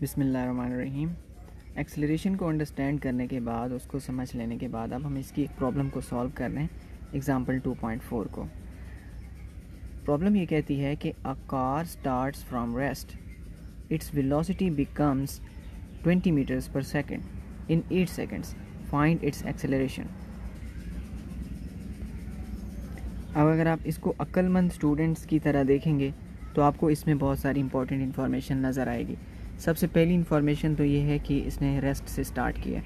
बिस्मिल्लाहिर्रहमानिर्रहीम। एक्सेलरेशन को अंडरस्टैंड करने के बाद, उसको समझ लेने के बाद, अब हम इसकी एक प्रॉब्लम को सॉल्व कर रहे हैं। एग्जांपल 2.4 को प्रॉब्लम ये कहती है कि a car starts from rest, its velocity becomes 20 metres per second in 8 seconds, find its acceleration. अब अगर आप इसको अक्लमंद स्टूडेंट्स की तरह देखेंगे तो आपको इसमें बहुत सारी इंपॉर्टेंट इन्फॉर्मेशन नज़र आएगी। सबसे पहली इन्फॉर्मेशन तो ये है कि इसने रेस्ट से स्टार्ट किया,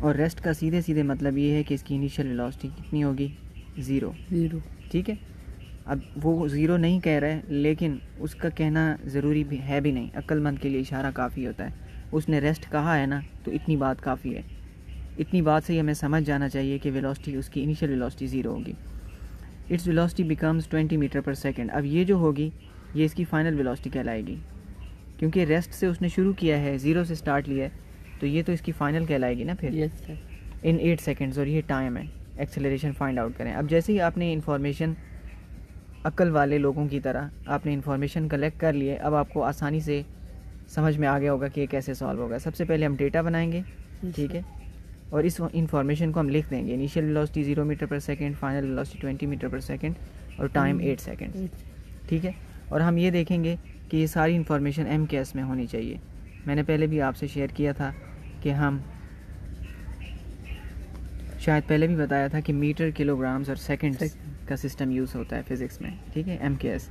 और रेस्ट का सीधे सीधे मतलब ये है कि इसकी इनिशियल वेलोसिटी कितनी होगी, ज़ीरो। ठीक है, अब वो ज़ीरो नहीं कह रहा है, लेकिन उसका कहना ज़रूरी भी है भी नहीं, अक्लमंद के लिए इशारा काफ़ी होता है। उसने रेस्ट कहा है ना, तो इतनी बात काफ़ी है। इतनी बात से ही हमें समझ जाना चाहिए कि वेलोसिटी, उसकी इनिशियल वेलोसिटी ज़ीरो होगी। इट्स वेलोसिटी बिकम्स 20 मीटर पर सेकेंड। अब ये जो होगी ये इसकी फ़ाइनल वेलोसिटी कहलाएगी, क्योंकि रेस्ट से उसने शुरू किया है, ज़ीरो से स्टार्ट लिया है, तो ये तो इसकी फ़ाइनल कहलाएगी ना फिर। Yes sir. इन 8 सेकेंड्स, और ये टाइम है। एक्सेलरेशन फाइंड आउट करें। अब जैसे ही आपने इन्फॉर्मेशन, अक्ल वाले लोगों की तरह आपने इन्फॉर्मेशन कलेक्ट कर लिए, अब आपको आसानी से समझ में आ गया होगा कि ये कैसे सॉल्व होगा। सबसे पहले हम डेटा बनाएंगे, ठीक है, और इस इंफॉर्मेशन को हम लिख देंगे। इनिशियल वेलोसिटी 0 मीटर पर सेकेंड, फाइनल वेलोसिटी 20 मीटर पर सेकेंड, और टाइम 8 सेकेंड। ठीक है, और हम ये देखेंगे कि ये सारी इन्फॉर्मेशन MKS में होनी चाहिए। मैंने पहले भी आपसे शेयर किया था कि हम शायद पहले भी बताया था कि मीटर, किलोग्राम्स और सेकंड्स का सिस्टम यूज़ होता है फ़िज़िक्स में। ठीक है, MKS।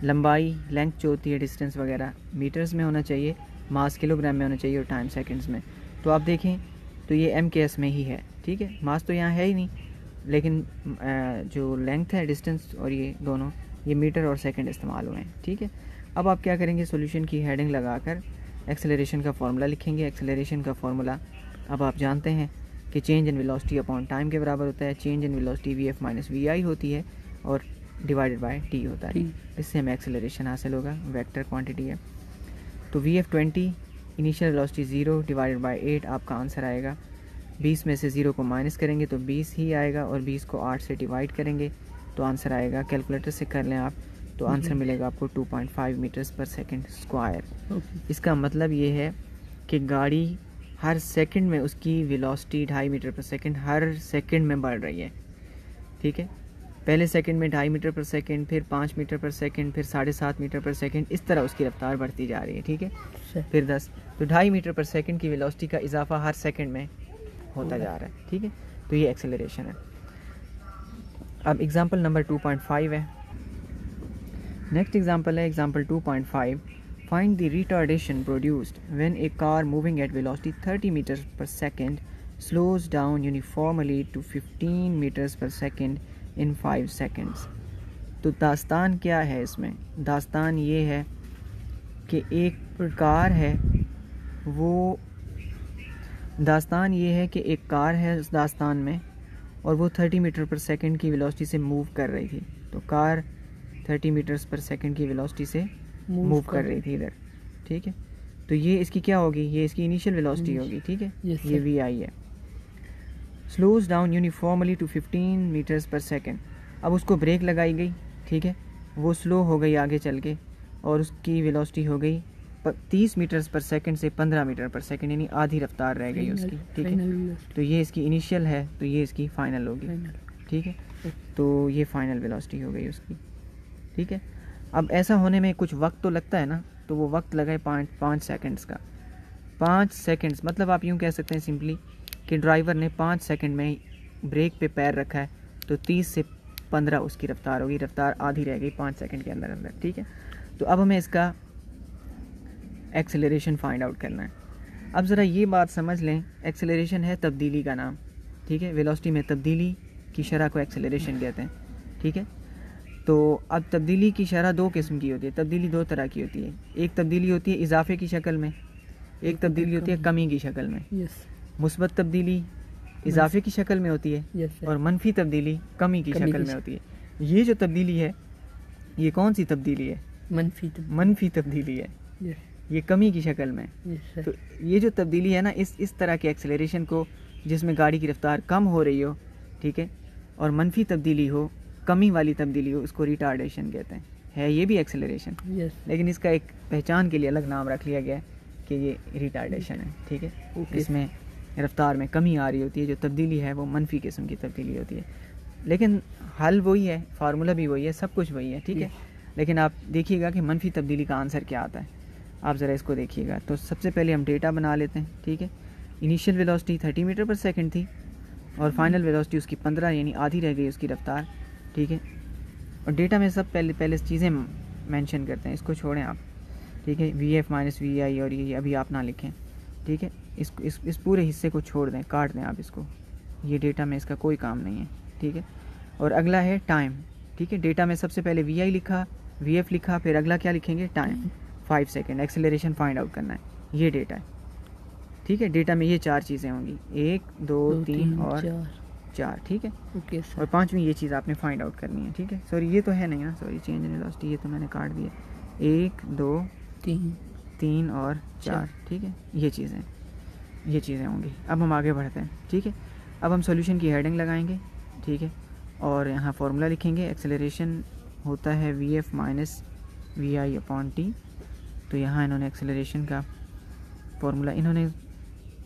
लंबाई, लेंथ जो होती है, डिस्टेंस वगैरह मीटर्स में होना चाहिए, मास किलोग्राम में होना चाहिए, और टाइम सेकंड्स में। तो आप देखें तो ये MKS में ही है। ठीक है, मास तो यहाँ है ही नहीं, लेकिन जो लेंथ है, डिस्टेंस, और ये दोनों, ये मीटर और सेकंड इस्तेमाल हुए हैं। ठीक है, अब आप क्या करेंगे, सॉल्यूशन की हेडिंग लगाकर एक्सेलरेशन का फार्मूला लिखेंगे। एक्सेलरेशन का फार्मूला अब आप जानते हैं कि change in velocity upon time के बराबर होता है। Change in velocity VF minus VI होती है, और डिवाइडेड बाय T होता है। इससे हमें एक्सेलरेशन हासिल होगा, वेक्टर क्वांटिटी है। तो VF 20, initial velocity 0 divided by 8 आपका आंसर आएगा। 20 में से 0 को माइनस करेंगे तो 20 ही आएगा, और 20 को 8 से डिवाइड करेंगे तो आंसर आएगा, कैलकुलेटर से कर लें आप, तो आंसर मिलेगा आपको 2.5 मीटर्स पर सेकेंड स्क्वायर। इसका मतलब ये है कि गाड़ी हर सेकंड में उसकी वेलोसिटी 2.5 मीटर पर सेकंड हर सेकंड में बढ़ रही है। ठीक है, पहले सेकंड में 2.5 मीटर पर सेकंड, फिर 5 मीटर पर सेकंड, फिर 7.5 मीटर पर सेकंड, इस तरह उसकी रफ्तार बढ़ती जा रही है। ठीक है, फिर 10, तो 2.5 मीटर पर सेकंड की वेलोसिटी का इजाफा हर सेकंड में होता जा रहा है। ठीक है, तो ये एक्सेलरेशन है। अब एग्जांपल नंबर 2.5 है। नेक्स्ट एग्जांपल है example 2.5। Find the retardation produced when a car moving at velocity 30 metres per second slows down uniformly to 15 metres per second in 5 seconds. तो दास्तान क्या है इसमें? दास्तान ये है कि एक कार है, वो दास्तान ये है कि एक कार है उस दास्तान में, और वो 30 मीटर पर सेकंड की वेलोसिटी से मूव कर रही थी। तो कार 30 मीटर्स पर सेकंड की वेलोसिटी से मूव कर रही थी इधर। ठीक है, तो ये इसकी क्या होगी, ये इसकी इनिशियल वेलोसिटी होगी। ठीक है, ये VI है। Slows down uniformly to 15 metres per second. अब उसको ब्रेक लगाई गई, ठीक है, वो स्लो हो गई आगे चल के, और उसकी वेलोसिटी हो गई 30 मीटर्स पर सेकंड से 15 मीटर पर सेकंड, यानी आधी रफ्तार रह गई उसकी। ठीक है, तो ये इसकी इनिशियल है, तो ये इसकी फ़ाइनल होगी। ठीक है, तो ये फ़ाइनल वेलोसिटी हो गई उसकी। ठीक है, अब ऐसा होने में कुछ वक्त तो लगता है ना, तो वो वक्त लगा है 5 सेकंड्स का। 5 सेकंड्स मतलब आप यूँ कह सकते हैं सिंपली कि ड्राइवर ने 5 सेकंड में ब्रेक पे पैर रखा है, तो 30 से 15 उसकी रफ्तार होगी, रफ्तार आधी रह गई 5 सेकंड के अंदर अंदर। ठीक है, तो अब हमें इसका एक्सेलरेशन फाइंड आउट करना है। अब ज़रा ये बात समझ लें, एक्सेलरेशन है तब्दीली का नाम। ठीक है, वेलोसिटी में तब्दीली की शरह को एक्सेलरेशन कहते हैं। ठीक है, तो अब तब्दीली की शरह 2 किस्म की होती है। तब्दीली 2 तरह की होती है। एक तब्दीली होती है इजाफे की शक्ल में, एक तब्दीली होती है कमी की शक्ल में। मुस्बत तब्दीली इजाफे की शक्ल में होती है, और मनफी तब्दीली कमी की शक्ल में होती है। ये जो तब्दीली है, ये कौन सी तब्दीली है? मनफी तब्दीली है, ये कमी की शक्ल में। तो ये जो तब्दीली है ना, इस तरह के एक्सेलरेशन को, जिसमें गाड़ी की रफ्तार कम हो रही हो, ठीक है, और मनफी तब्दीली हो, कमी वाली तब्दीली हो, उसको रिटार्डेशन कहते हैं। है ये भी एक्सेलरेशन, लेकिन इसका एक पहचान के लिए अलग नाम रख लिया गया है कि ये रिटार्डेशन है, ठीक है। इसमें रफ्तार में कमी आ रही होती है, जो तब्दीली है वो मनफी किस्म की तब्दीली होती है, लेकिन हल वही है, फार्मूला भी वही है, सब कुछ वही है, ठीक है। लेकिन आप देखिएगा कि मनफी तब्दीली का आंसर क्या आता है, आप ज़रा इसको देखिएगा। तो सबसे पहले हम डेटा बना लेते हैं, ठीक है। इनिशियल वेलोसिटी 30 मीटर पर सेकंड थी और फाइनल वेलोसिटी उसकी 15, यानी आधी रह गई उसकी रफ्तार, ठीक है। और डेटा में सब पहले चीज़ें मेंशन करते हैं, इसको छोड़ें आप, ठीक है। VF माइनस VI और ये अभी आप ना लिखें, ठीक है। इस पूरे हिस्से को छोड़ दें, काट दें आप इसको, ये डेटा में इसका कोई काम नहीं है, ठीक है। और अगला है टाइम, ठीक है। डेटा में सबसे पहले VI लिखा, VF लिखा, फिर अगला क्या लिखेंगे, time 5 second, acceleration find out करना है, ये डेटा है, ठीक है। डेटा में ये 4 चीज़ें होंगी, 1 2 3 और 4, ठीक है। ओके और 5वीं ये चीज़ आपने फाइंड आउट करनी है, ठीक है। सॉरी ये तो है नहीं ना, सॉरी चेंज इन वेलोसिटी ये तो मैंने काट दिया, 1 2 3 और 4, ठीक है। ये चीज़ें होंगी। अब हम आगे बढ़ते हैं, ठीक है। अब हम सॉल्यूशन की हेडिंग लगाएंगे, ठीक है, और यहाँ फार्मूला लिखेंगे। एक्सेलरेशन होता है VF minus VI upon T। तो यहाँ इन्होंने एक्सेलरेशन का फार्मूला, इन्होंने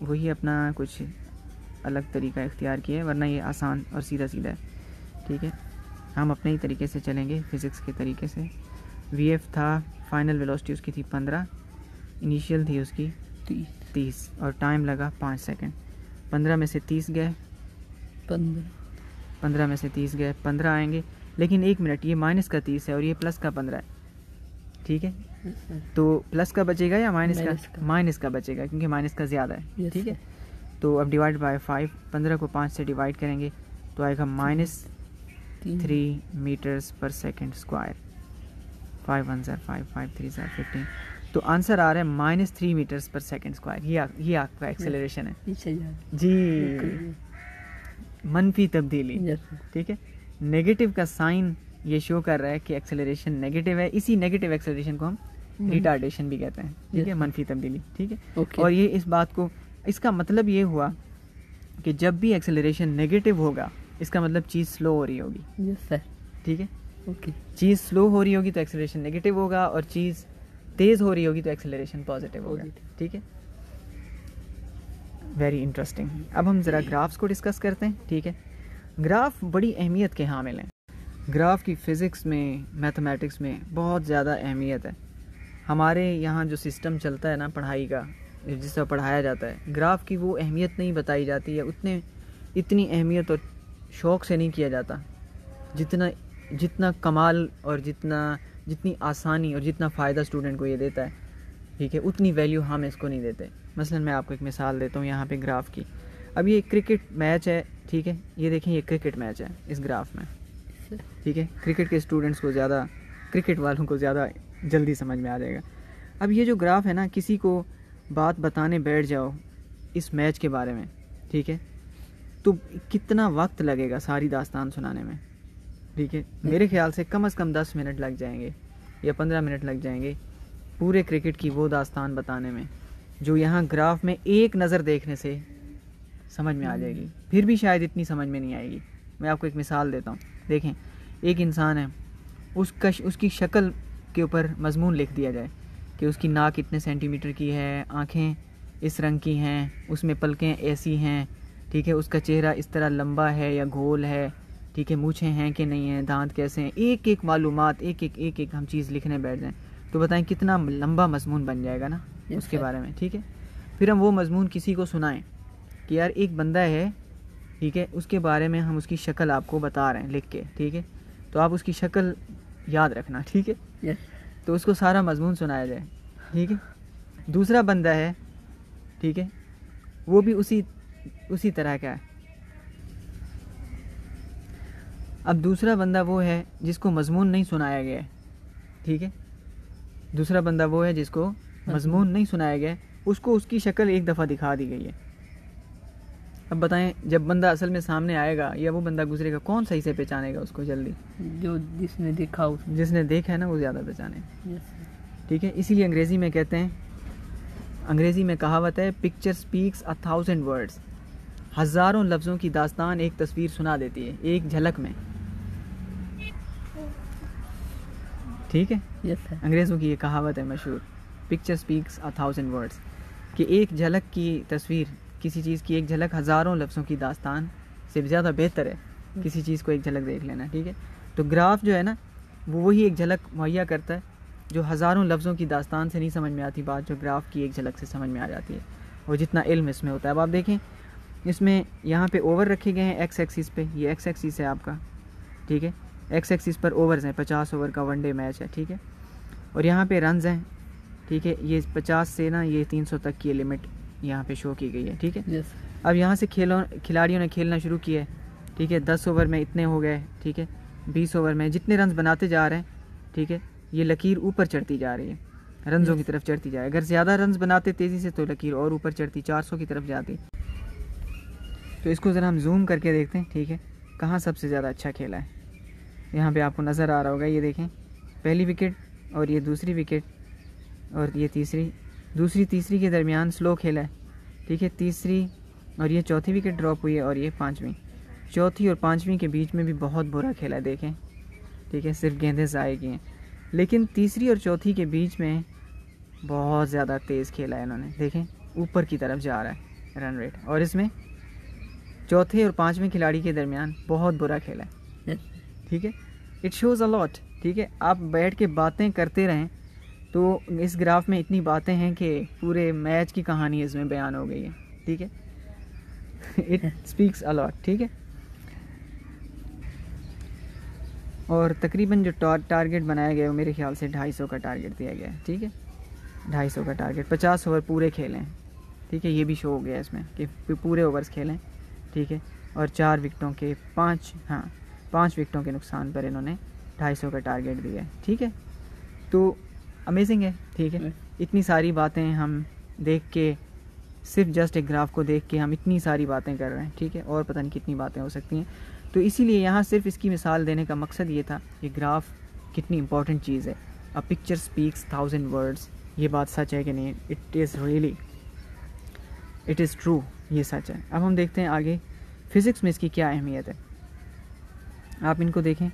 वही अपना कुछ अलग तरीका इख्तियार किया है, वरना ये आसान और सीधा है, ठीक है। हम अपने ही तरीके से चलेंगे, फ़िज़िक्स के तरीके से। VF था, फाइनल वेलोसिटी उसकी थी 15, इनिशियल थी उसकी 30 और टाइम लगा 5 सेकंड। 15 में से 30 गए, 15 में से 30 गए, 15 आएंगे, लेकिन 1 मिनट, ये माइनस का 30 है और ये प्लस का 15 है, ठीक है। तो प्लस का बचेगा या माइनस का? माइनस का बचेगा, क्योंकि माइनस का ज़्यादा है, ठीक है। तो अब डिवाइड बाय 5, 15 को 5 से डिवाइड करेंगे तो आएगा -3 मीटर्स पर सेकेंड स्क्वायर। 5 1 ज़ा 5, 5 3 ज़ा 15। तो आंसर आ रहा है -3 मीटर्स पर सेकेंड स्क्वायर। ये आपका एक्सेलरेशन है जी, मनफी तब्दीली, ठीक है। नेगेटिव का साइन ये शो कर रहा है कि एक्सेलरेशन नेगेटिव है। इसी नेगेटिव एक्सेलरेशन को हम रिटार्डेशन भी कहते हैं, ठीक है, मनफी तब्दीली, ठीक है। और ये इस बात को, इसका मतलब ये हुआ कि जब भी एक्सेलरेशन नेगेटिव होगा, इसका मतलब चीज़ स्लो हो रही होगी, ठीक है। चीज़ स्लो हो रही होगी तो एक्सेलरेशन नेगेटिव होगा, और चीज़ तेज़ हो रही होगी तो एक्सेलरेशन पॉजिटिव होगा, ठीक है। Very interesting. अब हम ज़रा ग्राफ्स को डिस्कस करते हैं, ठीक है। ग्राफ बड़ी अहमियत के हामिल हैं। ग्राफ की फ़िज़िक्स में, मैथमेटिक्स में बहुत ज़्यादा अहमियत है। हमारे यहाँ जो सिस्टम चलता है ना पढ़ाई का, जिस तरह पढ़ाया जाता है, ग्राफ की वो अहमियत नहीं बताई जाती है, इतनी अहमियत और शौक़ से नहीं किया जाता जितना कमाल और जितनी आसानी और जितना फ़ायदा स्टूडेंट को ये देता है, ठीक है, उतनी वैल्यू हम इसको नहीं देते। मसलन मैं आपको एक मिसाल देता हूँ यहाँ पे ग्राफ की। अब ये क्रिकेट मैच है, ठीक है, ये देखें, ये क्रिकेट मैच है इस ग्राफ में, ठीक है। क्रिकेट के स्टूडेंट्स को ज़्यादा, क्रिकेट वालों को ज़्यादा जल्दी समझ में आ जाएगा। अब ये जो ग्राफ है ना, किसी को बात बताने बैठ जाओ इस मैच के बारे में, ठीक है, तो कितना वक्त लगेगा सारी दास्तान सुनाने में, ठीक है। मेरे ख्याल से कम 10 मिनट लग जाएंगे या 15 मिनट लग जाएंगे पूरे क्रिकेट की वो दास्तान बताने में, जो यहाँ ग्राफ में एक नज़र देखने से समझ में आ जाएगी। फिर भी शायद इतनी समझ में नहीं आएगी। मैं आपको एक मिसाल देता हूँ, देखें, एक इंसान है, उसकी शक्ल के ऊपर मजमून लिख दिया जाए कि उसकी नाक इतने सेंटीमीटर की है, आँखें इस रंग की हैं, उसमें पलकें ऐसी हैं, ठीक है, उसका चेहरा इस तरह लंबा है या गोल है, ठीक है, मूछें हैं कि नहीं हैं, दांत कैसे हैं, एक मालूमात, एक हम चीज़ लिखने बैठ जाएं तो बताएं कितना लंबा मजमून बन जाएगा ना उसके बारे में, ठीक है। फिर हम वो मजमून किसी को सुनाएं कि यार एक बंदा है, ठीक है, उसके बारे में हम उसकी शक्ल आपको बता रहे हैं लिख के, ठीक है, तो आप उसकी शक्ल याद रखना, ठीक है। तो उसको सारा मजमून सुनाया जाए, ठीक है। दूसरा बंदा है, ठीक है, वो भी उसी तरह का है। अब दूसरा बंदा वो है जिसको मजमून नहीं सुनाया गया है, ठीक है। दूसरा बंदा वो है जिसको मजमून नहीं सुनाया गया, उसको उसकी शक्ल एक दफ़ा दिखा दी गई है। अब बताएं, जब बंदा असल में सामने आएगा या वो बंदा गुजरेगा, कौन सही से पहचानेगा उसको जल्दी? जो जिसने देखा जिसने देखा है ना, वो ज़्यादा पहचाने, ठीक है। इसीलिए अंग्रेज़ी में कहते हैं, अंग्रेज़ी में कहावत है, पिक्चर स्पीक्स 1000 वर्ड्स। हज़ारों लफ्ज़ों की दास्तान एक तस्वीर सुना देती है एक झलक में, ठीक है। Yes sir. अंग्रेज़ों की ये कहावत है मशहूर, पिक्चर स्पीक्स 1000 वर्ड्स, कि एक झलक की तस्वीर, किसी चीज़ की एक झलक हज़ारों लफ्ज़ों की दास्तान से ज़्यादा बेहतर है किसी चीज़ को एक झलक देख लेना। ठीक है, तो ग्राफ जो है ना वो वही एक झलक मुहैया करता है जो हज़ारों लफ्ज़ों की दास्तान से नहीं समझ में आती बात, जो ग्राफ की एक झलक से समझ में आ जाती है, और जितना इल्म इसमें होता है। अब आप देखें इसमें यहाँ पे ओवर रखे गए हैं एक्स एक्सिस पे, ये एक्स एक्सिस है आपका, ठीक है। एक्स एक्सिस पर ओवर्स हैं, 50 ओवर का वनडे मैच है, ठीक है। और यहाँ पे रन्स हैं, ठीक है। ये 50 से ना ये 300 तक की लिमिट यहाँ पे शो की गई है, ठीक है। यस। अब यहाँ से खिलाड़ियों ने खेलना शुरू किया है, ठीक है। 10 ओवर में इतने हो गए, ठीक है। 20 ओवर में जितने रन्स बनाते जा रहे हैं, ठीक है, ये लकीर ऊपर चढ़ती जा रही है, रन्सों की तरफ चढ़ती जाए। अगर ज़्यादा रन्स बनाते तेज़ी से तो लकीर और ऊपर चढ़ती, 400 की तरफ जाती। तो इसको ज़रा हम जूम करके देखते हैं, ठीक है, कहाँ सबसे ज़्यादा अच्छा खेला है। यहाँ पे आपको नज़र आ रहा होगा, ये देखें पहली विकेट और ये दूसरी विकेट और ये दूसरी तीसरी के दरमियान स्लो खेला है, ठीक है। तीसरी और ये चौथी विकेट ड्रॉप हुई है और ये पाँचवीं, चौथी और पाँचवीं के बीच में भी बहुत बुरा खेला है, देखें, ठीक है। सिर्फ गेंदें ज़ाय की हैं, लेकिन तीसरी और चौथी के बीच में बहुत ज़्यादा तेज़ खेला है इन्होंने, देखें ऊपर की तरफ जा रहा है रन रेट। और इसमें चौथे और पाँचवें खिलाड़ी के दरमियान बहुत बुरा खेला है, ठीक है। इट शोज़ अ लॉट, ठीक है। आप बैठ के बातें करते रहें तो इस ग्राफ में इतनी बातें हैं कि पूरे मैच की कहानी इसमें बयान हो गई है, ठीक है। इट स्पीक्स अ लॉट, ठीक है। और तकरीबन जो टारगेट बनाया गया है वो मेरे ख्याल से 250 का टारगेट दिया गया है, ठीक है। 250 का टारगेट, 50 ओवर पूरे खेलें, ठीक है। ये भी शो हो गया इसमें कि पूरे ओवर्स खेलें, ठीक है। और 4 विकेटों के 5 विकेटों के नुकसान पर इन्होंने 250 का टारगेट दिया है, ठीक है। तो अमेजिंग है, ठीक है। इतनी सारी बातें हम देख के, सिर्फ जस्ट एक ग्राफ को देख के हम इतनी सारी बातें कर रहे हैं, ठीक है। और पता नहीं कितनी बातें हो सकती हैं। तो इसीलिए यहाँ सिर्फ इसकी मिसाल देने का मकसद ये था कि ग्राफ कितनी इंपॉर्टेंट चीज़ है। अ पिक्चर स्पीक्स 1000 वर्ड्स, ये बात सच है कि नहीं? इट इज़ ट्रू, ये सच है। अब हम देखते हैं आगे फ़िज़िक्स में इसकी क्या अहमियत है। आप इनको देखें,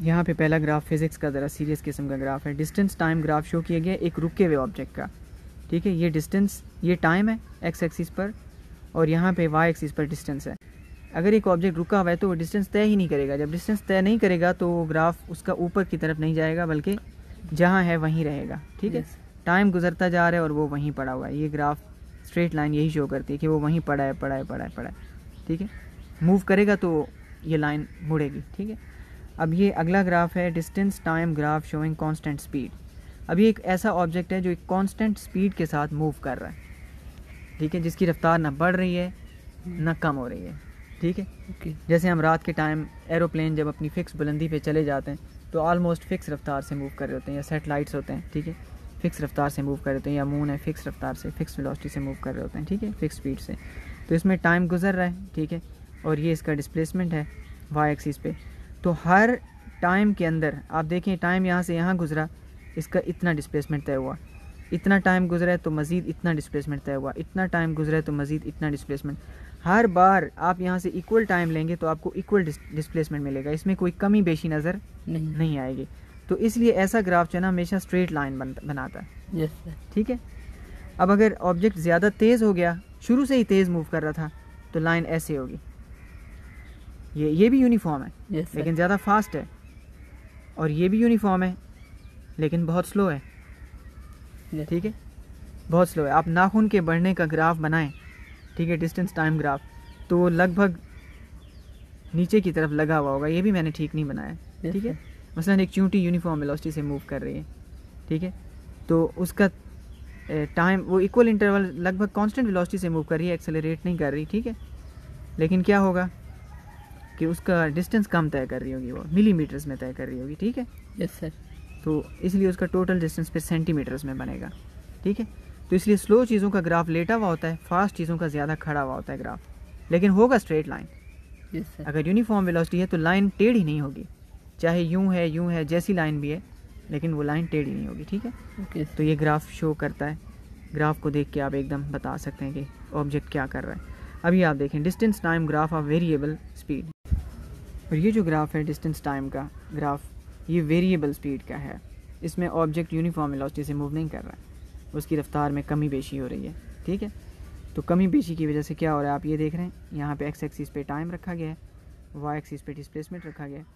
यहाँ पे पहला ग्राफ फ़िज़िक्स का ज़रा सीरियस किस्म का ग्राफ है। डिस्टेंस टाइम ग्राफ शो किया गया एक रुके हुए ऑब्जेक्ट का, ठीक है। ये डिस्टेंस, ये टाइम है एक्स एक्सिस पर, और यहाँ पे वाई एक्सिस पर डिस्टेंस है। अगर एक ऑब्जेक्ट रुका हुआ है तो वो डिस्टेंस तय ही नहीं करेगा। जब डिस्टेंस तय नहीं करेगा तो वो ग्राफ उसका ऊपर की तरफ नहीं जाएगा, बल्कि जहाँ है वहीं रहेगा, ठीक है। टाइम गुजरता जा रहा है और वो वहीं पड़ा हुआ है। ये ग्राफ स्ट्रेट लाइन यही शो करती है कि वो वहीं पड़ा है, ठीक है। मूव करेगा तो ये लाइन मुड़ेगी, ठीक है। अब ये अगला ग्राफ है distance time graph showing constant speed. अब ये एक ऐसा ऑब्जेक्ट है जो एक कांस्टेंट स्पीड के साथ मूव कर रहा है, ठीक है, जिसकी रफ्तार ना बढ़ रही है ना कम हो रही है, ठीक है। जैसे हम रात के टाइम एरोप्लेन जब अपनी फ़िक्स बुलंदी पे चले जाते हैं तो ऑलमोस्ट फ़िक्स रफ्तार से मूव कर रहे होते हैं, या सेटेलाइट्स होते हैं, ठीक है, फ़िक्स रफ्तार से मूव कर रहे होते हैं, या मून है फ़िक्स रफ्तार से, फ़िक्स वेलोसिटी से मूव कर रहे होते हैं, ठीक है, फ़िक्स स्पीड से। तो इसमें टाइम गुजर रहा है, ठीक है, और ये इसका डिस्प्लेसमेंट है वाई एक्सिस पे। तो हर टाइम के अंदर आप देखें, टाइम यहाँ से यहाँ गुजरा, इसका इतना डिस्प्लेसमेंट तय हुआ, इतना टाइम गुजरा है तो मज़ीद इतना डिस्प्लेसमेंट तय हुआ, इतना टाइम गुजरा है तो मज़ीद इतना डिस्प्लेसमेंट। हर बार आप यहाँ से इक्वल टाइम लेंगे तो आपको इक्वल डिस्प्लेसमेंट मिलेगा, इसमें कोई कमी बेशी नज़र नहीं आएगी। तो इसलिए ऐसा ग्राफ जो है ना हमेशा स्ट्रेट लाइन बनाता है, यस सर, ठीक है। अब अगर ऑब्जेक्ट ज़्यादा तेज़ हो गया, शुरू से ही तेज़ मूव कर रहा था, तो लाइन ऐसे होगी, ये भी यूनिफॉर्म है yes, लेकिन ज़्यादा फास्ट है, और ये भी यूनिफॉर्म है लेकिन बहुत स्लो है, yes. ठीक है, बहुत स्लो है। आप नाखून के बढ़ने का ग्राफ बनाएं, ठीक है, डिस्टेंस टाइम ग्राफ, तो लगभग नीचे की तरफ लगा हुआ होगा। ये भी मैंने ठीक नहीं बनाया, yes, ठीक है। मसलन एक चींटी यूनिफॉर्म वेलोसिटी से मूव कर रही है, ठीक है, तो उसका टाइम वो इक्वल इंटरवल लगभग कांस्टेंट वेलोसिटी से मूव कर रही है, एक्सेलरेट नहीं कर रही, ठीक है। लेकिन क्या होगा कि उसका डिस्टेंस कम तय कर रही होगी, वो मिलीमीटर्स में तय कर रही होगी, ठीक है, यस सर। तो इसलिए उसका टोटल डिस्टेंस फिर सेंटीमीटर्स में बनेगा, ठीक है। तो इसलिए स्लो चीज़ों का ग्राफ लेटा हुआ होता है, फास्ट चीज़ों का ज़्यादा खड़ा हुआ होता है ग्राफ, लेकिन होगा स्ट्रेट लाइन। Yes sir. अगर यूनिफॉर्म वेलोसिटी है तो लाइन टेढ़ी नहीं होगी, चाहे यूं है जैसी लाइन भी है, लेकिन वो लाइन टेढ़ी नहीं होगी, ठीक है। ओके। तो ये ग्राफ शो करता है, ग्राफ को देख के आप एकदम बता सकते हैं कि ऑब्जेक्ट क्या कर रहा है। अभी आप देखें distance time graph of variable speed, और ये जो ग्राफ है डिस्टेंस टाइम का ग्राफ ये वेरिएबल स्पीड का है, इसमें ऑब्जेक्ट यूनिफॉर्म वेलोसिटी से मूव नहीं कर रहा है, उसकी रफ्तार में कमी बेशी हो रही है। ठीक है, तो कमी बेशी की वजह से क्या हो रहा है, आप ये देख रहे हैं यहाँ पे एक्स एक्सिस पे टाइम रखा गया है, वाई एक्सिस पे डिस्प्लेसमेंट रखा गया है,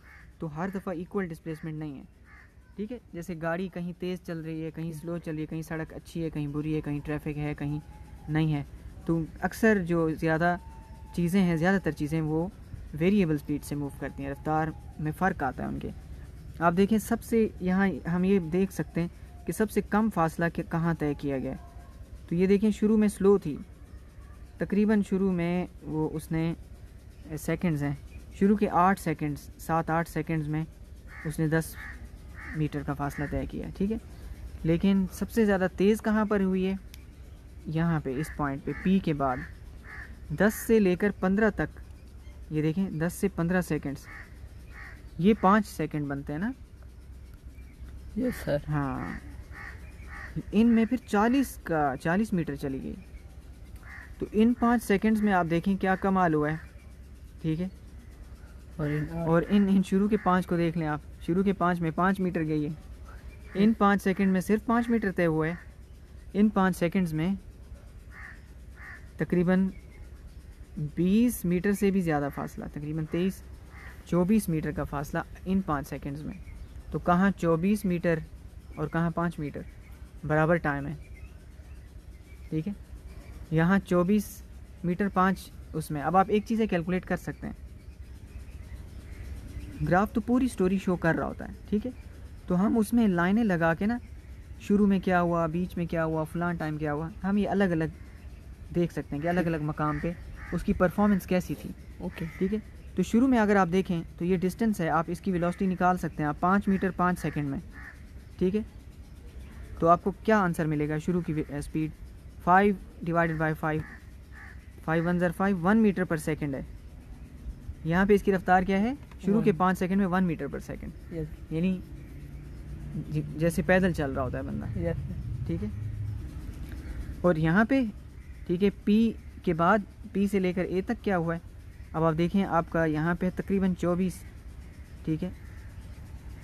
तो हर दफ़ा इक्वल डिस्प्लेसमेंट नहीं है। ठीक है, जैसे गाड़ी कहीं तेज़ चल रही है, कहीं स्लो चल रही है, कहीं सड़क अच्छी है, कहीं बुरी है, कहीं ट्रैफिक है, कहीं नहीं है, तो अक्सर जो ज़्यादा चीज़ें हैं, ज़्यादातर चीज़ें वो वेरिएबल स्पीड से मूव करती हैं, रफ्तार में फ़र्क आता है उनके। आप देखें सबसे यहाँ हम ये देख सकते हैं कि सबसे कम फासला कहाँ तय किया गया है। तो ये देखें शुरू में स्लो थी, तकरीबन शुरू में वो उसने सेकंड्स हैं, शुरू के 8 सेकंड्स 7-8 सेकंड्स में उसने 10 मीटर का फासला तय किया। ठीक है, लेकिन सबसे ज़्यादा तेज़ कहाँ पर हुई है, यहाँ पे इस पॉइंट पे पी के बाद 10 से लेकर 15 तक, ये देखें 10 से 15 सेकंड्स, ये 5 सेकंड बनते हैं ना। Yes sir. हाँ, इनमें फिर 40 मीटर चली गई। तो इन 5 सेकंड्स में आप देखें क्या कमाल हुआ है। ठीक है, और इन शुरू के 5 को देख लें आप, शुरू के 5 में 5 मीटर गई है, इन 5 सेकंड में सिर्फ 5 मीटर तय हुआ है। इन 5 सेकंड्स में तकरीबन 20 मीटर से भी ज़्यादा फासला, तकरीबन 23-24 मीटर का फासला इन 5 सेकंड्स में। तो कहाँ 24 मीटर और कहाँ 5 मीटर, बराबर टाइम है। ठीक है, यहाँ 24 मीटर 5 उसमें। अब आप एक चीज़ें कैलकुलेट कर सकते हैं, ग्राफ तो पूरी स्टोरी शो कर रहा होता है। ठीक है, तो हम उसमें लाइनें लगा के ना, शुरू में क्या हुआ, बीच में क्या हुआ, फलां टाइम क्या हुआ, हम ये अलग अलग देख सकते हैं कि अलग अलग मकाम पे उसकी परफॉर्मेंस कैसी थी। ओके। ठीक है, तो शुरू में अगर आप देखें तो ये डिस्टेंस है, आप इसकी वेलोसिटी निकाल सकते हैं आप 5 मीटर 5 सेकंड में। ठीक है, तो आपको क्या आंसर मिलेगा, शुरू की स्पीड 5 डिवाइडेड बाई 5, 5 1 ज़र 5, 1 मीटर पर सेकंड है। यहाँ पे इसकी रफ्तार क्या है, शुरू के 5 सेकंड में 1 मीटर पर सेकंड, यानी जैसे पैदल चल रहा होता है बंदा। यस। ठीक है, और यहाँ पे ठीक है पी के बाद पी से लेकर ए तक क्या हुआ है, अब आप देखें आपका यहाँ पे तकरीबन 24। ठीक है,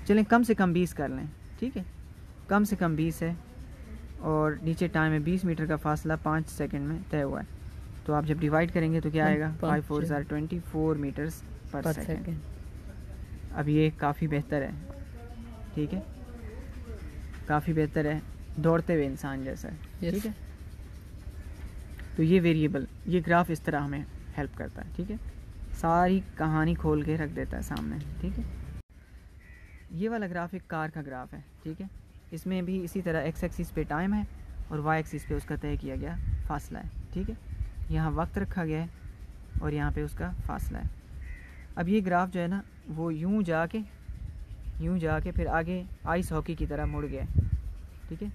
चलें कम से कम 20 कर लें। ठीक है, कम से कम 20 है और नीचे टाइम है 20 मीटर का फासला 5 सेकंड में तय हुआ है। तो आप जब डिवाइड करेंगे तो क्या आएगा, 5 4 ज़र 24 मीटर्स पर सेकंड। अब ये काफ़ी बेहतर है। ठीक है, काफ़ी बेहतर है, दौड़ते हुए इंसान जैसा है। ठीक है, तो ये वेरिएबल, ये ग्राफ इस तरह हमें हेल्प करता है। ठीक है, सारी कहानी खोल के रख देता है सामने। ठीक है, ये वाला ग्राफ एक कार का ग्राफ है। ठीक है, इसमें भी इसी तरह एक्स एक्सिस पे टाइम है और वाई एक्सिस पे उसका तय किया गया फासला है। ठीक है, यहाँ वक्त रखा गया है और यहाँ पे उसका फासला है। अब ये ग्राफ जो है ना वो यूं जाके फिर आगे आइस हॉकी की तरह मुड़ गया है। ठीक है,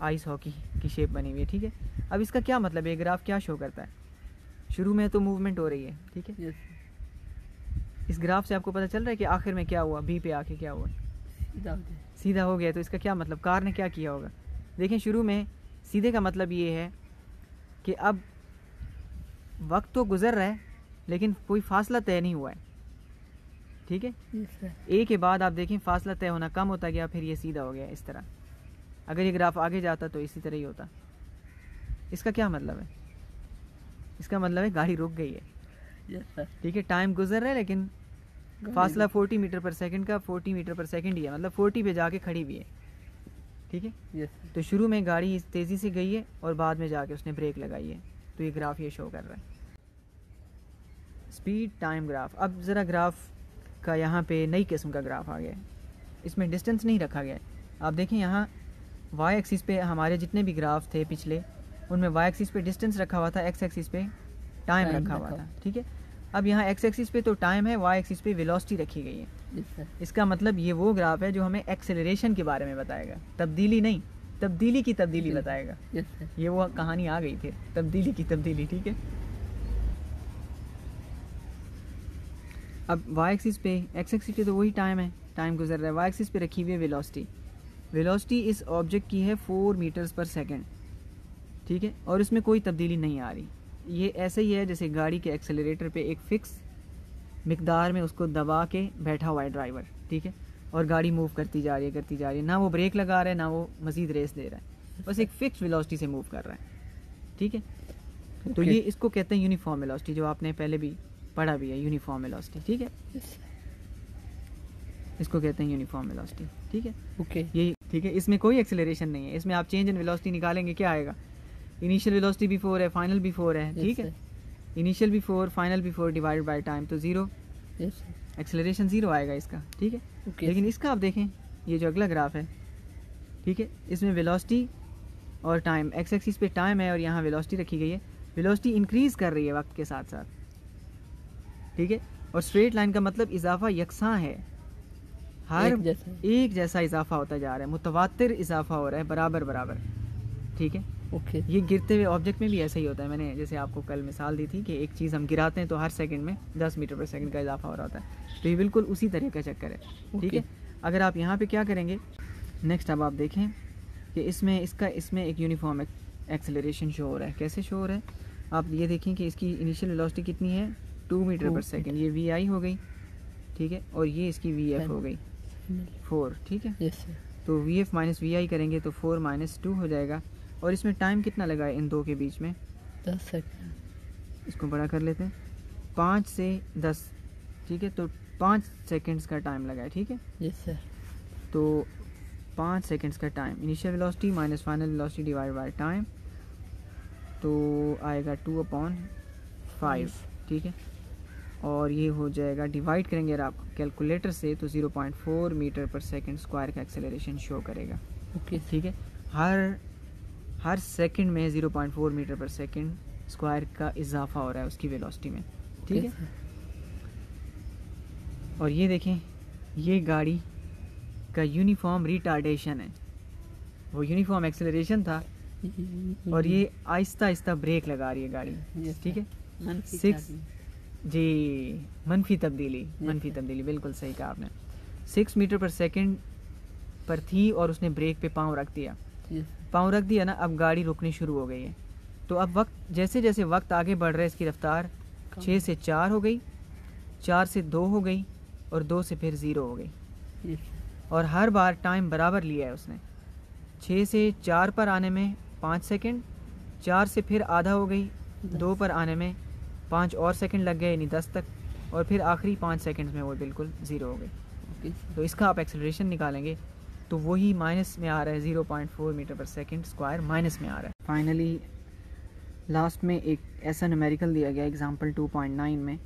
आइस हॉकी की शेप बनी हुई है। ठीक है, अब इसका क्या मतलब है, ग्राफ क्या शो करता है, शुरू में तो मूवमेंट हो रही है। ठीक है, इस ग्राफ से आपको पता चल रहा है कि आखिर में क्या हुआ, बी पे आके क्या हुआ, सीधा हो गया। तो इसका क्या मतलब, कार ने क्या किया होगा। देखें शुरू में सीधे का मतलब ये है कि अब वक्त तो गुजर रहा है लेकिन कोई फासला तय नहीं हुआ है। ठीक है, ए के बाद आप देखें फासला तय होना कम होता गया, फिर ये सीधा हो गया इस तरह। अगर ये ग्राफ आगे जाता तो इसी तरह ही होता। इसका क्या मतलब है, इसका मतलब है गाड़ी रुक गई है। ठीक है, टाइम गुजर रहा है लेकिन फासला 40 मीटर पर सेकंड का 40 मीटर पर सेकंड ही है, मतलब 40 पे जाके खड़ी हुई है। ठीक है, तो शुरू में गाड़ी तेज़ी से गई है और बाद में जाके उसने ब्रेक लगाई है। तो ये ग्राफ ये शो कर रहा है स्पीड टाइम ग्राफ। अब ज़रा ग्राफ का यहाँ पे नई किस्म का ग्राफ आ गया है, इसमें डिस्टेंस नहीं रखा गया है। आप देखें यहाँ वाई एक्सिस पे हमारे जितने भी ग्राफ थे पिछले, उनमें वाई एक्सिस पे डिस्टेंस रखा हुआ था, एक्स एक्सिस पे टाइम रखा हुआ था। ठीक है, अब यहाँ एक्स एक्सिस पे तो टाइम है, वाई एक्सिस पे वेलोसिटी रखी गई है। इसका मतलब ये वो ग्राफ है जो हमें एक्सेलरेशन के बारे में बताएगा, तब्दीली नहीं, तब्दीली की तब्दीली बताएगा। ये वो कहानी आ गई फिर, तब्दीली की तब्दीली। ठीक है, अब वाई एक्सिस पे, एक्स एक्सिस पे तो वही टाइम है, टाइम गुजर रहा है, वाई एक्सिस पे रखी हुई है वेलोसिटी। वेलोसिटी इस ऑब्जेक्ट की है 4 मीटर्स पर सेकंड। ठीक है, और इसमें कोई तब्दीली नहीं आ रही। ये ऐसे ही है जैसे गाड़ी के एक्सेलरेटर पे एक फ़िक्स मिकदार में उसको दबा के बैठा हुआ है ड्राइवर। ठीक है, और गाड़ी मूव करती जा रही है, ना वो ब्रेक लगा रहा है ना वो मज़ीद रेस दे रहा है, बस एक फिक्स वेलोसिटी से मूव कर रहा है, ठीक है। तो Okay. ये इसको कहते हैं यूनिफॉर्म वेलोसिटी, जो आपने पहले भी पढ़ा भी है, यूनिफॉर्म वेलोसिटी, ठीक है। Yes, sir. इसको कहते हैं यूनिफॉर्म वेलोसिटी, ठीक है। Okay. ये ठीक है, इसमें कोई एक्सेलरेशन नहीं है, इसमें आप चेंज इन वेलोसिटी निकालेंगे क्या आएगा, इनिशियल वेलोसिटी भी 4 है, फाइनल भी 4 है, ठीक Yes, है। sir. इनिशियल भी 4, फाइनल भी 4 डिवाइडेड बाय टाइम, तो 0, Yes, sir. एक्सेलरेशन 0 आएगा इसका, ठीक है। Okay. लेकिन इसका आप देखें, ये जो अगला ग्राफ है, ठीक है, इसमें वेलोसिटी और टाइम, एक्स एक्सिस पे टाइम है और यहाँ वेलोसिटी रखी गई है, वेलोसिटी इंक्रीज कर रही है वक्त के साथ साथ, ठीक है। और स्ट्रेट लाइन का मतलब इजाफा यकसां है, हर एक जैसा इजाफा होता जा रहा है, मुतवातिर इजाफा हो रहा है, बराबर बराबर, ठीक है। Okay. ये गिरते हुए ऑब्जेक्ट में भी ऐसा ही होता है, मैंने जैसे आपको कल मिसाल दी थी कि एक चीज़ हम गिराते हैं तो हर सेकंड में 10 मीटर पर सेकंड का इजाफा हो रहा होता है, तो ये बिल्कुल उसी तरह का चक्कर है, ठीक Okay. है। अगर आप यहाँ पे क्या करेंगे, नेक्स्ट अब आप देखें कि इसमें एक यूनिफॉर्म एक्सेलरेशन शो हो रहा है, कैसे शो हो रहा है, आप ये देखें कि इसकी इनिशियल वेलोसिटी कितनी है, 2 मीटर पर सेकंड, ये वी आई हो गई, ठीक है, और ये इसकी वी एफ हो गई 4, ठीक है। Yes, sir. तो वी एफ माइनस वी आई करेंगे तो 4 माइनस 2 हो जाएगा, और इसमें टाइम कितना लगा है इन दो के बीच में, 10 सेकंड. इसको बड़ा कर लेते हैं, 5 से 10, ठीक है, तो 5 सेकंड्स का टाइम लगा है, ठीक है। Yes, sir. तो 5 सेकंड्स का time, initial velocity minus final velocity divide by time, तो आएगा 2/5, ठीक है। और ये हो जाएगा, डिवाइड करेंगे अगर आप कैलकुलेटर से तो 0.4 मीटर पर सेकंड स्क्वायर का एक्सेलरेशन शो करेगा, Okay. ठीक है। हर सेकंड में 0.4 मीटर पर सेकंड स्क्वायर का इजाफा हो रहा है उसकी वेलोसिटी में, ठीक है। Yes, sir. और ये देखें, ये गाड़ी का यूनिफॉर्म रिटार्डेशन है, वो यूनिफॉर्म एक्सेलरेशन था और ये आहिस्ता आहिस्ता ब्रेक लगा रही है गाड़ी, Yes, ठीक है। sir. मनफी 6 चार्जिंग. जी, मनफी तब्दीली, बिल्कुल सही कहा आपने। 6 मीटर पर सेकंड पर थी और उसने ब्रेक पे पाँव रख दिया, Yes. पाँव रख दिया ना, अब गाड़ी रुकनी शुरू हो गई है। तो अब वक्त जैसे जैसे वक्त आगे बढ़ रहा है, इसकी रफ्तार 6 से 4 हो गई, 4 से 2 हो गई और 2 से फिर 0 हो गई, Yes. और हर बार टाइम बराबर लिया है उसने। 6 से 4 पर आने में 5 सेकंड, 4 से फिर आधा हो गई, 2 पर आने में 5 और सेकंड लग गए, यानी 10 तक, और फिर आखिरी 5 सेकंड्स में वो बिल्कुल 0 हो गई। Okay, sir. तो इसका आप एक्सेलरेशन निकालेंगे तो वही माइनस में आ रहा है, 0.4 मीटर पर सेकंड स्क्वायर माइनस में आ रहा है। फाइनली लास्ट में एक ऐसा न्यूमेरिकल दिया गया एग्जांपल 2.9 में,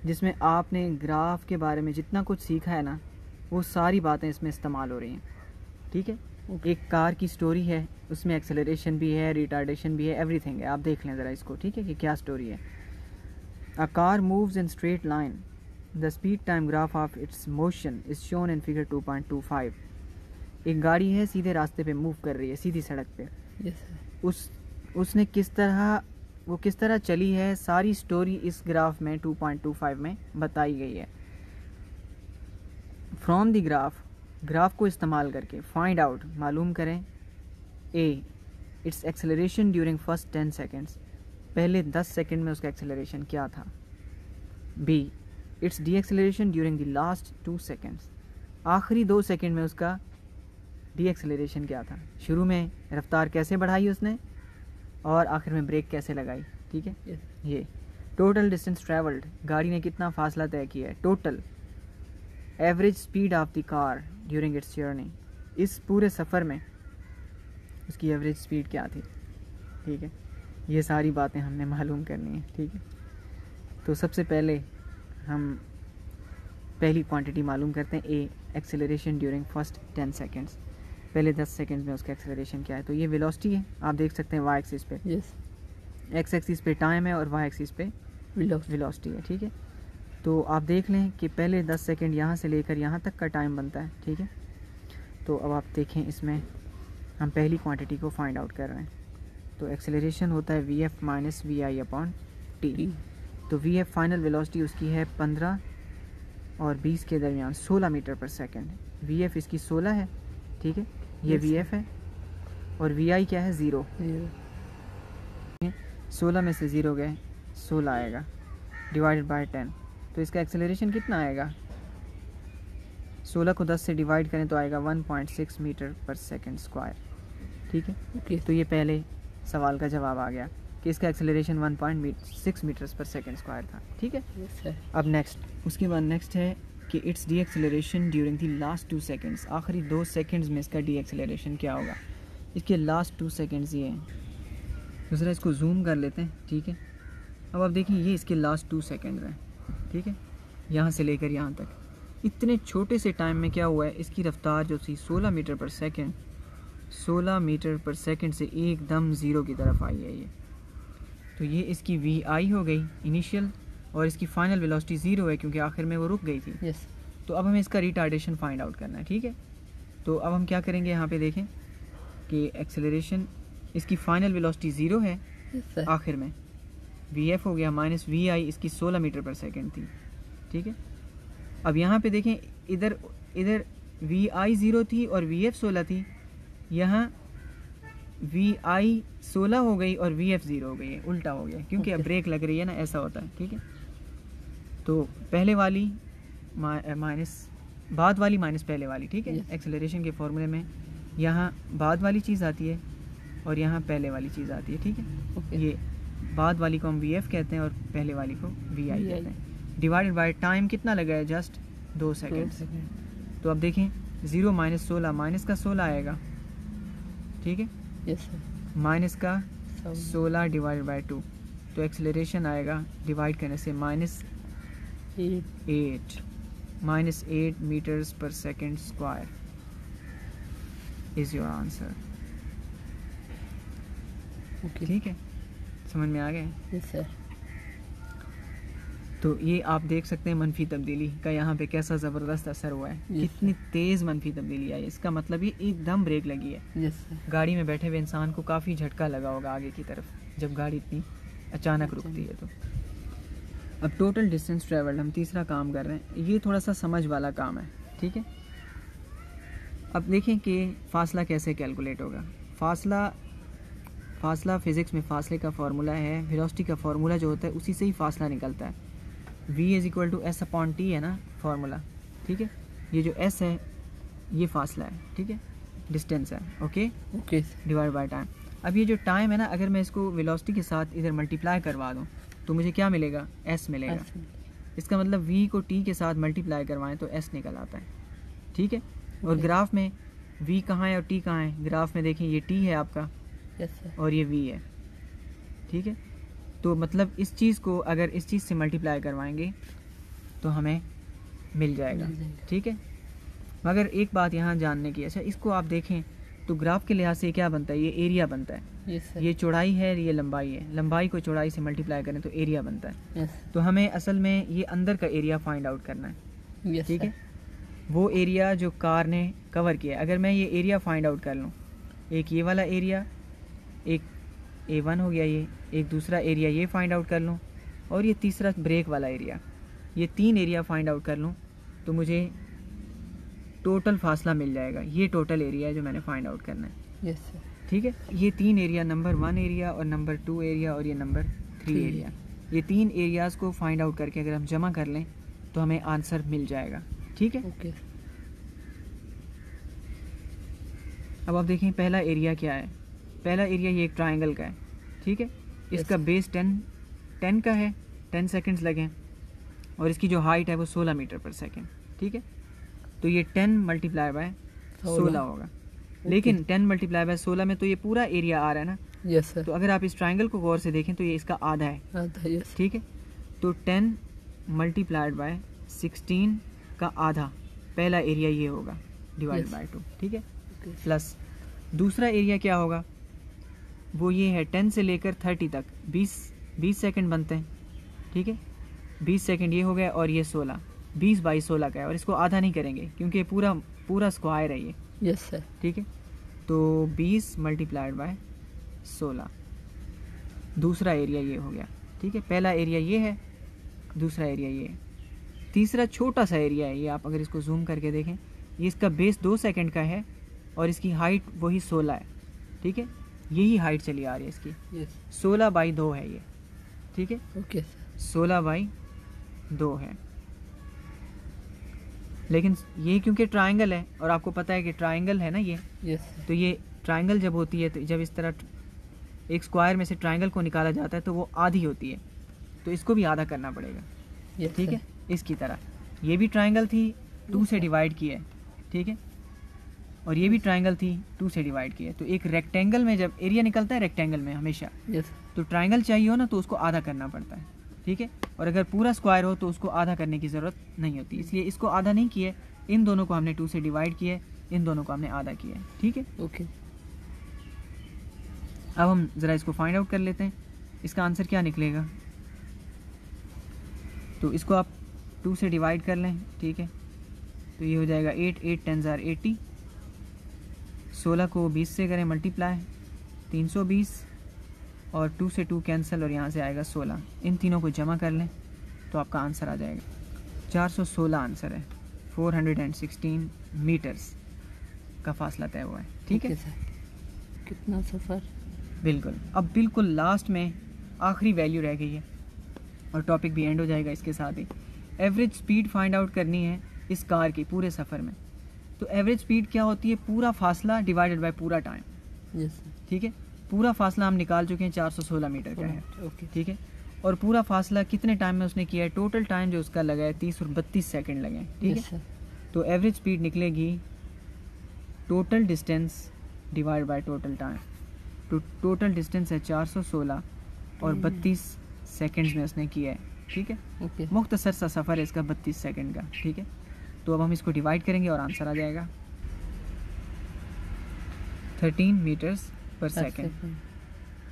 जिसमें आपने ग्राफ के बारे में जितना कुछ सीखा है ना, वो सारी बातें इसमें इस्तेमाल हो रही हैं, ठीक है। Okay. एक कार की स्टोरी है, उसमें एक्सेलरेशन भी है, रिटार्डेशन भी है, एवरीथिंग है, आप देख लें ज़रा इसको, ठीक है, कि क्या स्टोरी है। A car moves in straight line, the speed time graph of its motion is shown in figure 2.25। एक गाड़ी है, सीधे रास्ते पे मूव कर रही है, सीधी सड़क पे, Yes, sir. उसने किस तरह चली है, सारी स्टोरी इस ग्राफ में 2.25 में बताई गई है। फ्रॉम द ग्राफ को इस्तेमाल करके फाइंड आउट, मालूम करें, a its acceleration during first 10 seconds, पहले 10 सेकंड में उसका एक्सेलरेशन क्या था। B its deceleration during the last 2 seconds, आखिरी 2 सेकंड में उसका डी एक्सेलरेशन क्या था, शुरू में रफ्तार कैसे बढ़ाई उसने और आखिर में ब्रेक कैसे लगाई, ठीक है। Yes. ये टोटल डिस्टेंस ट्रैवल्ड, गाड़ी ने कितना फासला तय किया है, total average speed of the car during its journey, इस पूरे सफ़र में उसकी एवरेज स्पीड क्या थी, ठीक है। ये सारी बातें हमने मालूम करनी है, ठीक है। तो सबसे पहले हम पहली क्वांटिटी मालूम करते हैं, ए एक्सेलरेशन ड्यूरिंग फर्स्ट 10 सेकेंड्स, पहले 10 सेकंड्स में उसका एक्सेलरेशन क्या है। तो ये वेलोसिटी है, आप देख सकते हैं वाई एक्सिस पे, Yes. एक्स एक्सिस पे टाइम है और वाई एक्सिस पे Velocity. वेलोसिटी है, ठीक है। तो आप देख लें कि पहले 10 सेकंड यहाँ से लेकर यहाँ तक का टाइम बनता है, ठीक है। तो अब आप देखें, इसमें हम पहली क्वांटिटी को फाइंड आउट कर रहे हैं। तो एक्सेलरेशन होता है V F minus V I upon T. तो वी एफ फाइनल वेलोसिटी उसकी है 15 और 20 के दरमियान 16 मीटर पर सेकंड। वी एफ इसकी 16 है, ठीक है, ये Yes, वी एफ है, और वी आई क्या है 0, 0. 16 में से 0 गए 16 आएगा डिवाइडेड बाय 10, तो इसका एक्सेलरेशन कितना आएगा 16 को 10 से डिवाइड करें तो आएगा 1.6 मीटर पर सेकंड स्क्वायर। ठीक है, ओके तो ये पहले सवाल का जवाब आ गया कि इसका acceleration 1.6 metres per second square था। ठीक है, यस सर। अब नेक्स्ट उसके बाद नेक्स्ट है कि it's deceleration during the last 2 seconds, आखिरी 2 सेकंड्स में इसका डी एक्सेलरेशन क्या होगा। इसके लास्ट 2 सेकंड्स ये हैं, तो ज़रा इसको जूम कर लेते हैं। ठीक है, अब आप देखिए ये इसके लास्ट 2 सेकंड हैं। ठीक है, यहाँ से लेकर यहाँ तक इतने छोटे से टाइम में क्या हुआ है, इसकी रफ्तार जो थी 16 मीटर पर सेकंड, 16 मीटर पर सेकंड से एकदम ज़ीरो की तरफ आई है ये। तो ये इसकी वी आई हो गई इनिशियल, और इसकी फाइनल वेलोसिटी 0 है क्योंकि आखिर में वो रुक गई थी। यस तो अब हमें इसका रिटार्डेशन फाइंड आउट करना है। ठीक है, तो अब हम क्या करेंगे, यहाँ पे देखें कि एक्सेलरेशन इसकी फाइनल वेलोसिटी 0 है यस सर। आखिर में, वी एफ हो गया माइनस वी आई, इसकी 16 मीटर पर सेकंड थी। ठीक है, अब यहाँ पे देखें इधर इधर वी आई 0 थी और वी एफ 16 थी, यहाँ वी आई 16 हो गई और वी एफ 0 हो गई है, उल्टा हो गया क्योंकि अब Okay. ब्रेक लग रही है ना, ऐसा होता है। ठीक है, तो पहले वाली माइनस बाद वाली माइनस पहले वाली। ठीक है, Yes. एक्सेलरेशन के फॉर्मूले में यहाँ बाद वाली चीज़ आती है और यहाँ पहले वाली चीज़ आती है। ठीक है, ओके ये बाद वाली को हम वी एफ कहते हैं और पहले वाली को वी आई VI कहते हैं। डिवाइडेड बाय टाइम कितना लगा है, जस्ट 2 सेकेंड। सेकंड। तो अब देखें 0 माइनस 16, माइनस का 16 आएगा। ठीक है, यस सर। माइनस का 16 16 डिवाइडेड बाय 2, तो एक्सेलरेशन आएगा डिवाइड करने से minus 8 metres per second square is your answer. Okay ठीक है, समझ में आ गया। Yes sir. तो ये आप देख सकते हैं मनफी तब्दीली का यहाँ पे कैसा ज़बरदस्त असर हुआ है, Yes, कितनी तेज़ मनफी तब्दीली आई। इसका मतलब ये एकदम ब्रेक लगी है। Yes sir. गाड़ी में बैठे हुए इंसान को काफ़ी झटका लगा होगा आगे की तरफ जब गाड़ी इतनी अचानक रुकती है। तो अब टोटल डिस्टेंस ट्रेवल्ड, हम तीसरा काम कर रहे हैं, ये थोड़ा सा समझ वाला काम है। ठीक है, अब देखें कि फ़ासला कैसे कैलकुलेट होगा। फ़ासला फ़िज़िक्स में फ़ासले का फार्मूला है, वेलोसिटी का फार्मूला जो होता है उसी से ही फ़ासला निकलता है। v is equal to S upon T है ना फार्मूला। ठीक है, ये जो s है ये फासला है। ठीक है, डिस्टेंस है। Okay, okay divide by time. अब ये जो टाइम है ना, अगर मैं इसको वेलोसिटी के साथ इधर मल्टीप्लाई करवा दूँ तो मुझे क्या मिलेगा, s मिलेगा। इसका मतलब v को t के साथ मल्टीप्लाई करवाएं तो s निकल आता है। ठीक है, और Okay. ग्राफ में v कहाँ है और t कहाँ है, ग्राफ में देखें ये t है आपका यस सर। और ये v है। ठीक है, तो मतलब इस चीज़ को अगर इस चीज़ से मल्टीप्लाई करवाएंगे तो हमें मिल जाएगा। मिल जाएगा। ठीक है, मगर एक बात यहाँ जानने की, अच्छा इसको आप देखें तो ग्राफ के लिहाज से ये क्या बनता है, ये एरिया बनता है। Yes sir. ये चौड़ाई है, ये लंबाई है, लंबाई को चौड़ाई से मल्टीप्लाई करें तो एरिया बनता है। यस तो हमें असल में ये अंदर का एरिया फाइंड आउट करना है। यस ठीक है, वो एरिया जो कार ने कवर किया है, अगर मैं ये एरिया फाइंड आउट कर लूँ, एक ये वाला एरिया, एक A1 हो गया, ये एक दूसरा एरिया ये फाइंड आउट कर लूँ, और ये तीसरा ब्रेक वाला एरिया, ये 3 एरिया फाइंड आउट कर लूँ तो मुझे टोटल फासला मिल जाएगा। ये टोटल एरिया है जो मैंने फाइंड आउट करना है। Yes sir. ठीक है, ये 3 एरिया, नंबर 1 एरिया और नंबर 2 एरिया और ये नंबर 3 3 एरिया, ये 3 एरियाज़ को फाइंड आउट करके अगर हम जमा कर लें तो हमें आंसर मिल जाएगा। ठीक है, ओके अब आप देखें पहला एरिया क्या है। पहला एरिया ये एक ट्रायंगल का है। ठीक है, इसका बेस 10 का है, 10 सेकंड्स लगे, और इसकी जो हाइट है वो 16 मीटर पर सेकंड। ठीक है, तो ये 10 मल्टीप्लाई बाय 16 होगा, लेकिन 10 मल्टीप्लाई बाय 16 में तो ये पूरा एरिया आ रहा है ना। Yes sir. तो अगर आप इस ट्रायंगल को गौर से देखें तो ये इसका आधा है। यस ठीक है, तो 10 मल्टीप्लाइड बाय 16 का आधा, पहला एरिया ये होगा डिवाइड Yes. बाय 2। ठीक है, ओके प्लस दूसरा एरिया क्या होगा, वो ये है 10 से लेकर 30 तक 20 सेकंड बनते हैं। ठीक है, 20 सेकंड ये हो गया, और ये 16, 20 बाई 16 का है, और इसको आधा नहीं करेंगे क्योंकि ये पूरा स्क्वायर है ये। Yes sir. ठीक है, तो 20 मल्टीप्लाइड बाय 16, दूसरा एरिया ये हो गया। ठीक है, पहला एरिया ये है, दूसरा एरिया ये है, तीसरा छोटा सा एरिया है ये। आप अगर इसको जूम करके देखें, ये इसका बेस 2 सेकंड का है और इसकी हाइट वही 16 है। ठीक है, यही हाइट चली आ रही है इसकी, यस 16 बाई 2 है ये। ठीक है, ओके सर। 16 बाई 2 है। लेकिन ये क्योंकि ट्रायंगल है और आपको पता है कि ट्रायंगल है ना ये, यस सर। तो ये ट्रायंगल जब होती है तो जब इस तरह एक स्क्वायर में से ट्रायंगल को निकाला जाता है तो वो आधी होती है, तो इसको भी आधा करना पड़ेगा। यस ठीक सर। है, इसकी तरह ये भी ट्रायंगल थी 2 से डिवाइड की है, ठीक है, और ये भी ट्रायंगल थी 2 से डिवाइड की है। तो एक रेक्टेंगल में जब एरिया निकलता है रेक्टेंगल में हमेशा, यस तो ट्रायंगल चाहिए हो ना तो उसको आधा करना पड़ता है, ठीक है। और अगर पूरा स्क्वायर हो तो उसको आधा करने की ज़रूरत नहीं होती, इसलिए इसको आधा नहीं किए, इन दोनों को हमने 2 से डिवाइड किया है, इन दोनों को हमने आधा किया है, ठीक है। ओके। अब हम ज़रा इसको फाइंड आउट कर लेते हैं, इसका आंसर क्या निकलेगा। तो इसको आप 2 से डिवाइड कर लें, ठीक है, तो ये हो जाएगा 8, 8 10 ज़ार 80, 16 को 20 से करें मल्टीप्लाई 320, और 2 से 2 कैंसिल और यहाँ से आएगा 16, इन तीनों को जमा कर लें तो आपका आंसर आ जाएगा 416 आंसर है। 416 मीटर्स का फासला तय हुआ है, ठीक है ओके सर। कितना सफ़र? बिल्कुल। अब बिल्कुल लास्ट में आखिरी वैल्यू रह गई है और टॉपिक भी एंड हो जाएगा इसके साथ ही। एवरेज स्पीड फाइंड आउट करनी है इस कार की पूरे सफ़र में। तो एवरेज स्पीड क्या होती है, पूरा फासला डिवाइडेड बाय पूरा टाइम। Yes sir. ठीक है, पूरा फासला हम निकाल चुके हैं 416 मीटर का है, ओके। ठीक है, और पूरा फासला कितने टाइम में उसने किया है, टोटल टाइम जो उसका लगा है 30 और 32 सेकंड लगे हैं, ठीक है। Yes sir. तो एवरेज स्पीड निकलेगी total distance divide by total time. तो टोटल डिस्टेंस है 416 और 32 सेकंड्स में उसने किया है, ठीक है। ओके। मुख्तसर सा सफ़र है इसका 32 सेकंड का, ठीक है। तो अब हम इसको डिवाइड करेंगे और आंसर आ जाएगा 13 मीटर्स पर सेकंड।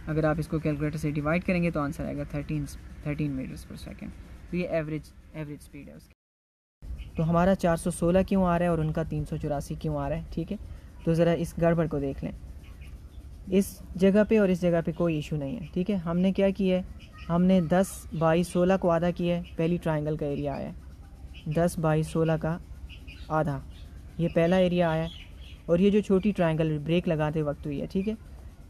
अगर आप इसको कैलकुलेटर से डिवाइड करेंगे तो आंसर आएगा 13 मीटर्स पर सेकंड। तो ये एवरेज स्पीड है उसकी। तो हमारा 416 क्यों आ रहा है और उनका 384 क्यों आ रहा है, ठीक है। तो ज़रा इस गड़बड़ को देख लें, इस जगह पे और इस जगह पे कोई इशू नहीं है, ठीक है। हमने क्या किया है, हमने 10 बाई 16 को आधा किया है, पहली ट्रायंगल का एरिया आया है 10 बाई 16 का आधा, ये पहला एरिया आया है। और ये जो छोटी ट्रायंगल ब्रेक लगाते वक्त हुई है, ठीक है,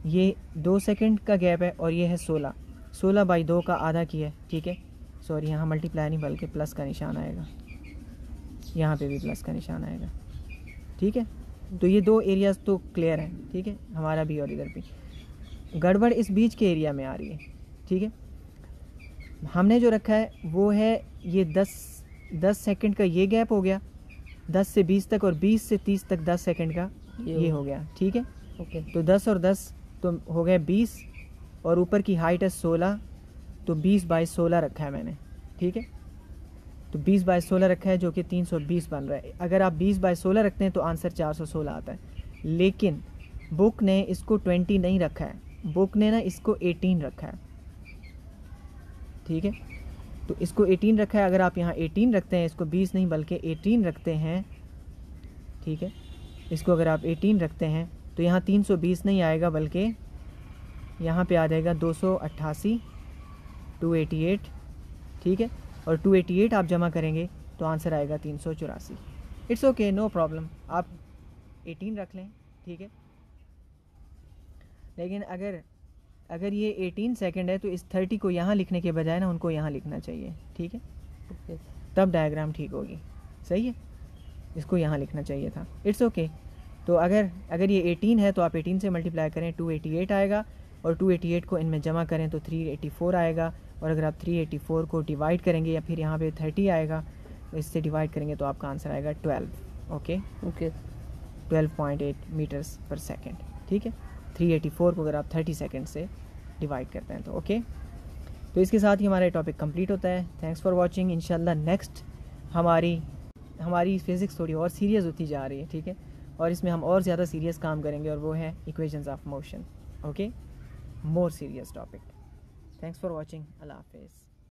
ये 2 सेकंड का गैप है और ये है 16 बाई 2 का आधा किया है, ठीक है। सॉरी, यहाँ मल्टीप्लाई नहीं बल्कि प्लस का निशान आएगा, यहाँ पे भी प्लस का निशान आएगा, ठीक है। तो ये 2 एरियाज़ तो क्लियर हैं, ठीक है, हमारा भी और इधर भी। गड़बड़ इस बीच के एरिया में आ रही है, ठीक है। हमने जो रखा है वो है ये 10 सेकंड का ये गैप हो गया 10 से 20 तक, और 20 से 30 तक 10 सेकंड का ये हो गया, ठीक है। ओके। तो 10 और 10 तो हो गए 20, और ऊपर की हाइट है 16, तो 20 बाई 16 रखा है मैंने, ठीक है। तो 20 बाई 16 रखा है जो कि 320 बन रहा है। अगर आप 20 बाई 16 रखते हैं तो आंसर 416 आता है, लेकिन बुक ने इसको 20 नहीं रखा है, बुक ने ना इसको 18 रखा है, ठीक है। तो इसको 18 रखा है, अगर आप यहाँ 18 रखते हैं, इसको 20 नहीं बल्कि 18 रखते हैं, ठीक है, इसको अगर आप 18 रखते हैं तो यहाँ 320 नहीं आएगा बल्कि यहाँ पे आ जाएगा 288, 288, ठीक है। और 288 आप जमा करेंगे तो आंसर आएगा 384। इट्स ओके, नो प्रॉब्लम, आप 18 रख लें, ठीक है। लेकिन अगर ये 18 सेकंड है तो इस 30 को यहाँ लिखने के बजाय ना उनको यहाँ लिखना चाहिए, ठीक है, ओके। तब डायग्राम ठीक होगी, सही है। इसको यहाँ लिखना चाहिए था, इट्स ओके। तो अगर ये 18 है तो आप 18 से मल्टीप्लाई करें 288 आएगा, और 288 को इनमें जमा करें तो 384 आएगा, और अगर आप 384 को डिवाइड करेंगे या फिर यहाँ पे 30 आएगा, तो इससे डिवाइड करेंगे तो आपका आंसर आएगा 12, ओके, 12.8 मीटर्स पर सेकेंड, ठीक है। 384 को अगर आप 30 सेकेंड से डिवाइड करते हैं तो ओके। तो इसके साथ ही हमारा टॉपिक कंप्लीट होता है। Thanks for watching. इंशाल्लाह नेक्स्ट हमारी फिज़िक्स थोड़ी और सीरियस होती जा रही है, ठीक है, और इसमें हम और ज़्यादा सीरियस काम करेंगे, और वो है equations of motion, okay, more serious topic. Thanks for watching. अल्लाह हाफिज़।